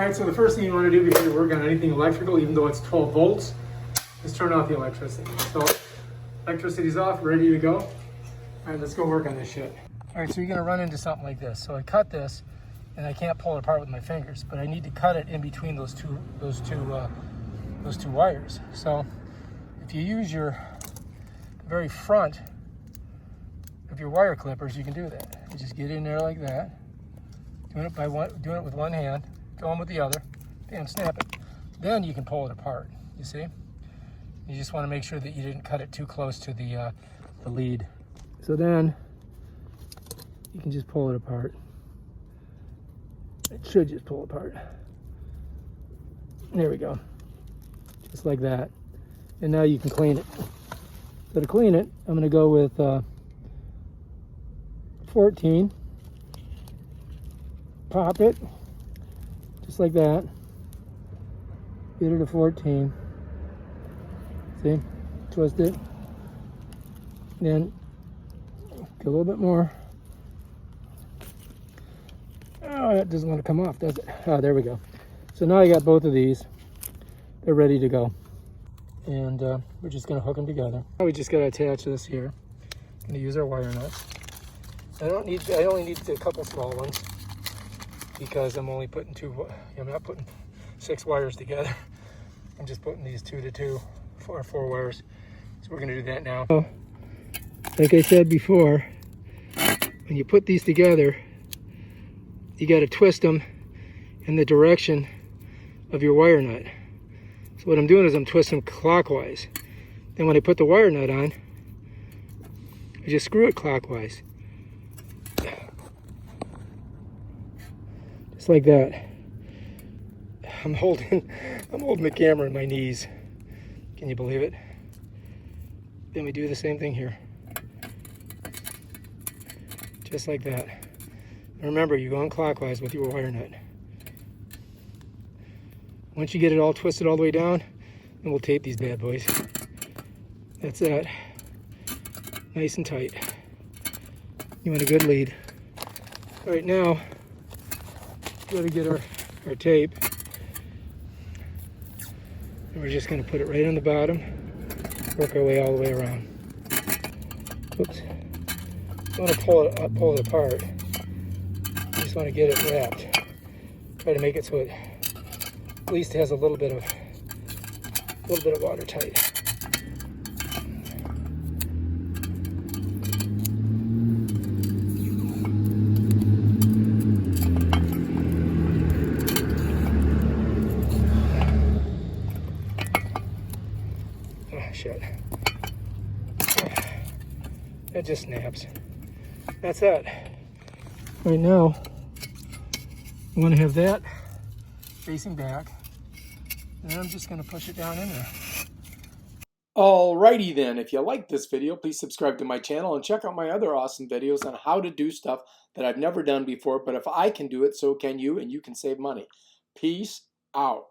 Alright, so the first thing you want to do before you work on anything electrical, even though it's 12 volts, is turn off the electricity. So, electricity's off, ready to go. Alright, let's go work on this shit. Alright, so you're going to run into something like this. So I cut this, and I can't pull it apart with my fingers, but I need to cut it in between those two wires. So, if you use your very front of your wire clippers, you can do that. You just get in there like that, doing it with one hand, going with the other, and snap it. Then you can pull it apart. You see? You just want to make sure that you didn't cut it too close to the lead. So then you can just pull it apart. It should just pull apart. There we go. Just like that. And now you can clean it. So to clean it, I'm going to go with 14. Pop it. Just like that. Get it to 14. See? Twist it. Then get a little bit more. Oh, that doesn't want to come off, does it? Oh, there we go. So now I got both of these. They're ready to go. And we're just going to hook them together. Now we just got to attach this here. Going to use our wire nuts. I only need a couple small ones because I'm only putting I'm not putting 6 wires together. I'm just putting these 2 to 2, 4 wires. So we're going to do that now. So, like I said before, when you put these together, you got to twist them in the direction of your wire nut. So what I'm doing is I'm twisting clockwise. Then when I put the wire nut on, I just screw it clockwise. Just like that. I'm holding the camera in my knees. Can you believe it? Then we do the same thing here. Just like that. And remember, you're going clockwise with your wire nut. Once you get it all twisted all the way down, then we'll tape these bad boys. That's that. Nice and tight. You want a good lead. All right, now, we got to get our tape. And we're just going to put it right on the bottom, work our way all the way around. Oops. You want to pull it apart. You just want to get it wrapped. Try to make it so it at least has a little bit of watertight. Oh shit. It just snaps. That's that. Right now, you want to have that facing back. And I'm just going to push it down in there. Alrighty then, if you like this video, please subscribe to my channel and check out my other awesome videos on how to do stuff that I've never done before. But if I can do it, so can you, and you can save money. Peace out.